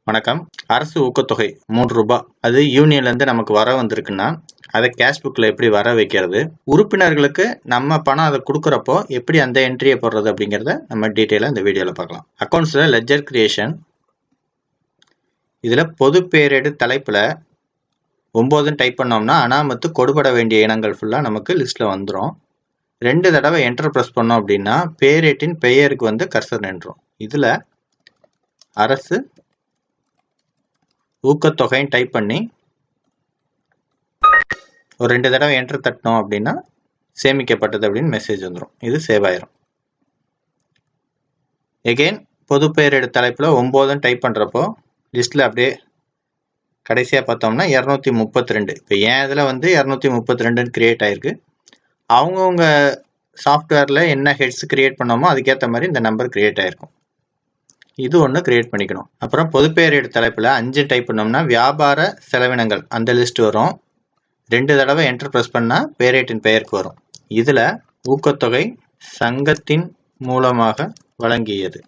வணக்கம். அரசு ஊக்கத்தொகை ரூ. 3 அது யூனியன்லேருந்து நமக்கு வர வந்திருக்குன்னா அதை கேஷ் புக்கில் எப்படி வர வைக்கிறது, உறுப்பினர்களுக்கு நம்ம பணம் அதை கொடுக்குறப்போ எப்படி அந்த என்ட்ரியை போடுறது அப்படிங்கிறத நம்ம டீட்டெயிலாக இந்த வீடியோவில் பார்க்கலாம். அக்கௌண்ட்ஸில் லெட்ஜர் கிரியேஷன், இதில் பொது பேரேடு தலைப்பில் 9 டைப் பண்ணோம்னா அனாமத்து கொடுபட வேண்டிய இனங்கள் ஃபுல்லாக நமக்கு லிஸ்ட்டில் வந்துடும். 2 தடவை என்டர் ப்ரெஸ் பண்ணோம் அப்படின்னா பேரேட்டின் பெயருக்கு வந்து கர்சர் நின்றும். இதில் அரசு ஊக்கத்தொகைன்னு டைப் பண்ணி ஒரு 2 தடவை என்டர் தட்டினோம் அப்படின்னா சேமிக்கப்பட்டது அப்படின்னு மெசேஜ் வந்துடும். இது சேவ் ஆயிரும். எகெயின் பொது பெயரேடு தலைப்பில் 9 டைப் பண்ணுறப்போ லிஸ்ட்டில் அப்படியே கடைசியாக பார்த்தோம்னா 232. இப்போ ஏன் இதில் வந்து 232 கிரியேட் ஆயிருக்கு. அவங்கவுங்க சாஃப்ட்வேரில் என்ன ஹெட்ஸ் கிரியேட் பண்ணோமோ அதுக்கேற்ற மாதிரி இந்த நம்பர் கிரியேட் ஆயிருக்கும். இது ஒன்று கிரியேட் பண்ணிக்கணும். அப்புறம் பொதுப்பெயரேடு தலைப்பில் 5 டைப் பண்ணோம்னா வியாபார செலவினங்கள் அந்த லிஸ்ட் வரும். 2 தடவை என்டர் ப்ரெஸ் பண்ணால் பேரேட்டின் பெயருக்கு வரும். இதில் ஊக்கத்தொகை சங்கத்தின் மூலமாக வழங்கியது.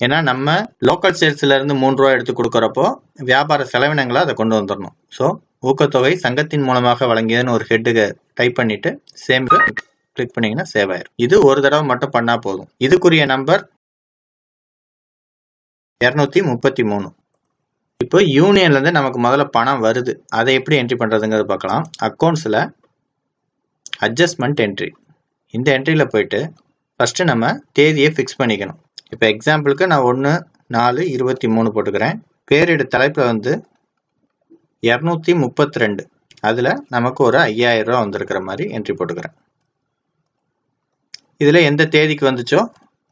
ஏன்னா நம்ம லோக்கல் சேல்ஸ்லேருந்து ரூ. 3 எடுத்து கொடுக்குறப்போ வியாபார செலவினங்களை அதை கொண்டு வந்துடணும். ஸோ ஊக்கத்தொகை சங்கத்தின் மூலமாக வழங்கியதுன்னு ஒரு ஹெட்டுக்கு டைப் பண்ணிவிட்டு சேம் கிளிக் பண்ணிங்கன்னா சேவ் ஆயிரும். இது ஒரு தடவை மட்டும் பண்ணால் போதும். இதுக்குரிய நம்பர் 233. இப்போ யூனியன்லேருந்து நமக்கு முதல்ல பணம் வருது, அதை எப்படி என்ட்ரி பண்ணுறதுங்கிறது பார்க்கலாம். அக்கௌண்ட்ஸில் அட்ஜஸ்ட்மெண்ட் என்ட்ரி, இந்த என்ட்ரியில் போயிட்டு ஃபஸ்ட்டு நம்ம தேதியை ஃபிக்ஸ் பண்ணிக்கணும். இப்போ எக்ஸாம்பிளுக்கு நான் 1/4/23 போட்டுக்கிறேன். பேரிடு தலைப்பில் வந்து 232, அதில் நமக்கு ஒரு 5000 ரூபா வந்திருக்கிற மாதிரி என்ட்ரி போட்டுக்கிறேன். இதில் எந்த தேதிக்கு வந்துச்சோ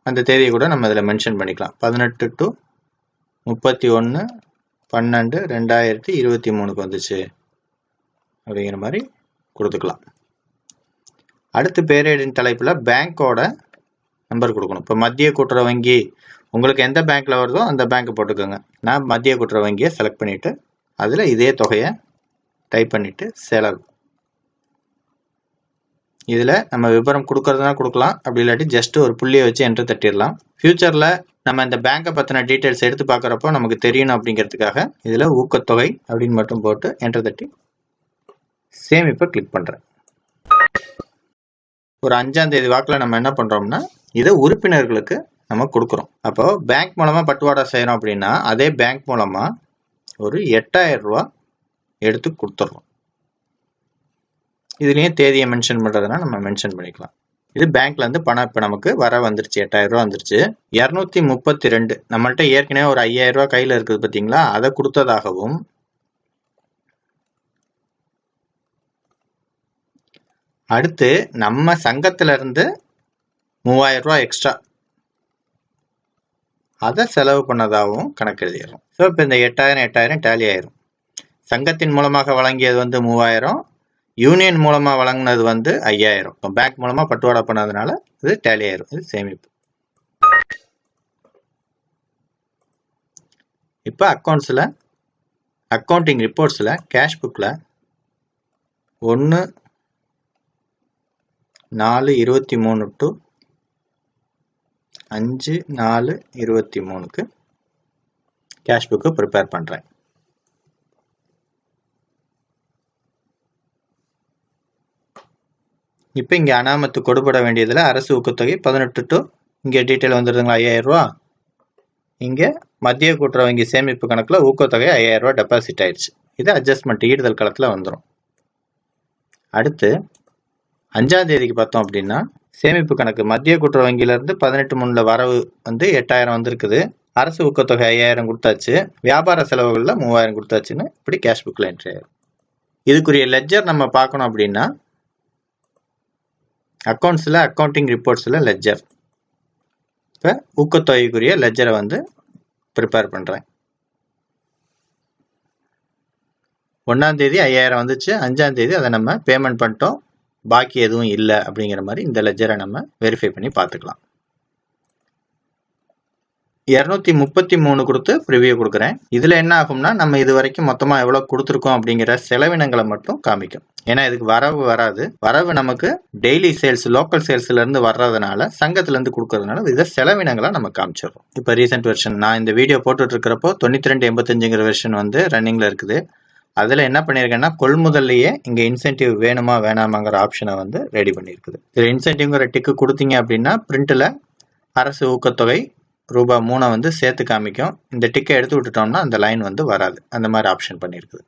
அந்த தேதியை கூட நம்ம இதில் மென்ஷன் பண்ணிக்கலாம். 18/31/12/2023 வந்துச்சு அப்படிங்கிற மாதிரி கொடுத்துக்கலாம். அடுத்து பேரேடின் தலைப்பில் பேங்க்கோட நம்பர் கொடுக்கணும். இப்போ மத்திய கூட்டுறவு வங்கி உங்களுக்கு எந்த பேங்க்கில் வருதோ அந்த பேங்க்கை போட்டுக்கோங்க. நான் மத்திய கூட்டுறவு வங்கியை செலக்ட் பண்ணிவிட்டு அதில் இதே தொகையை டைப் பண்ணிவிட்டு செலவு. இதில் நம்ம விவரம் கொடுக்கறதுனா கொடுக்கலாம், அப்படி இல்லாட்டி ஜஸ்ட் ஒரு புள்ளியை வச்சு என்ட்ரு தட்டிடலாம். ஃபியூச்சரில் நம்ம இந்த பேங்கை பற்றின டீட்டெயில்ஸ் எடுத்து பார்க்குறப்போ நமக்கு தெரியணும் அப்படிங்கிறதுக்காக இதில் ஊக்கத்தொகை அப்படின்னு மட்டும் போட்டு என்ட்ரு தட்டி சேமிப்பை கிளிக் பண்ணுறேன். ஒரு 5ஆம் தேதி வாக்கில் நம்ம என்ன பண்ணுறோம்னா இதை உறுப்பினர்களுக்கு நம்ம கொடுக்குறோம். அப்போது பேங்க் மூலமாக பட்டுவாடா செய்கிறோம் அப்படின்னா அதே பேங்க் மூலமாக ஒரு 8000 ரூபா எடுத்து கொடுத்துட்றோம். இதுலேயும் தேதியை மென்ஷன் பண்ணுறதுனா நம்ம மென்ஷன் பண்ணிக்கலாம். இது பேங்க்லேருந்து பணம் இப்போ நமக்கு வர வந்துருச்சு, 8000 ரூபா வந்துருச்சு. 232 நம்மள்ட்ட ஏற்கனவே ஒரு 5000 ரூபா கையில் இருக்குது பார்த்தீங்களா, அதை கொடுத்ததாகவும் அடுத்து நம்ம சங்கத்திலிருந்து 3000 ரூபா எக்ஸ்ட்ரா அதை செலவு பண்ணதாகவும் கணக்கு எழுதிடுறோம். ஸோ இப்போ இந்த 8000 டேலி ஆயிரும். சங்கத்தின் மூலமாக வழங்கியது வந்து 3000, யூனியன் மூலமாக வழங்கினது வந்து 5000. பேங்க் மூலமாக பட்டுவாடா பண்ணதுனால இது டேலி ஆயிரும். இது சேமிப்பு. இப்போ அக்கௌண்ட்ஸில் அக்கௌண்டிங் ரிப்போர்ட்ஸில் கேஷ் புக்கில் 1/4/23 to 5/4/23க்கு கேஷ் புக்கு ப்ரிப்பேர் பண்ணுறேன். இப்போ இங்கே அனாமத்து கொடுபட வேண்டியதில் அரசு ஊக்கத்தொகை 18 to இங்கே டீட்டெயில் வந்துடுதுங்களா 5000 ரூபா. இங்கே மத்திய கூட்டுறவு வங்கி சேமிப்பு கணக்கில் ஊக்கத்தொகை 5000 ரூபா டெபாசிட் ஆயிடுச்சு. இது அட்ஜஸ்ட்மெண்ட் ஈடுதல் களத்தில் வந்துடும். அடுத்து 5ஆம் தேதிக்கு பார்த்தோம் அப்படின்னா சேமிப்பு கணக்கு மத்திய கூட்டுறவு வங்கியிலேருந்து 18/3 வரவு வந்து 8000 வந்திருக்குது. அரசு ஊக்கத்தொகை 5000 கொடுத்தாச்சு, வியாபார செலவுகளில் 3000 கொடுத்தாச்சுன்னு இப்படி கேஷ் புக்கில் என்ட்ரி ஆயிடும். இதுக்குரிய லெட்ஜர் நம்ம பார்க்கணும் அப்படின்னா அக்கௌண்ட்ஸில் அக்கௌண்டிங் ரிப்போர்ட்ஸில் லெட்ஜர். இப்போ ஊக்கத்தொகைக்குரிய லெட்ஜரை வந்து ப்ரிப்பேர் பண்ணுறேன். 1ஆம் தேதி 5000 வந்துச்சு, 5ஆம் தேதி அதை நம்ம பேமெண்ட் பண்ணிட்டோம், பாக்கி எதுவும் இல்லை அப்படிங்கிற மாதிரி இந்த லெட்ஜரை நம்ம வெரிஃபை பண்ணி பார்த்துக்கலாம். 233 கொடுத்து ப்ரிவியூ கொடுக்குறேன். இதில் என்ன ஆகும்னா நம்ம இது வரைக்கும் மொத்தமாக எவ்வளோ கொடுத்துருக்கோம் அப்படிங்கிற செலவினங்களை மட்டும் காமிக்கும். ஏன்னா இதுக்கு வரவு வராது. வரவு நமக்கு டெய்லி சேல்ஸ் லோக்கல் சேல்ஸ்லேருந்து வர்றதுனால சங்கத்திலேருந்து கொடுக்கறதுனால இதை செலவினங்களை நம்ம காமிச்சிடுறோம். இப்போ ரீசெண்ட் வெர்ஷன் நான் இந்த வீடியோ போட்டுட்டு இருக்கிறப்போ 9285ங்கிற வெர்ஷன் வந்து ரன்னிங்கில் இருக்குது. அதில் என்ன பண்ணியிருக்கேன்னா கொள்முதல்லையே இங்கே இன்சென்டிவ் வேணுமா வேணாமாங்கிற ஆப்ஷனை வந்து ரெடி பண்ணியிருக்குது. இதில் இன்சென்டிவ்ங்கிற டிக்கு கொடுத்தீங்க அப்படின்னா பிரிண்ட்டில் அரசு ஊக்கத்தொகை ரூபாய் 3 வந்து சேர்த்து காமிக்கும். இந்த டிக்கை எடுத்து விட்டுட்டோம்னா அந்த லைன் வந்து வராது. அந்த மாதிரி ஆப்ஷன் பண்ணியிருக்குது.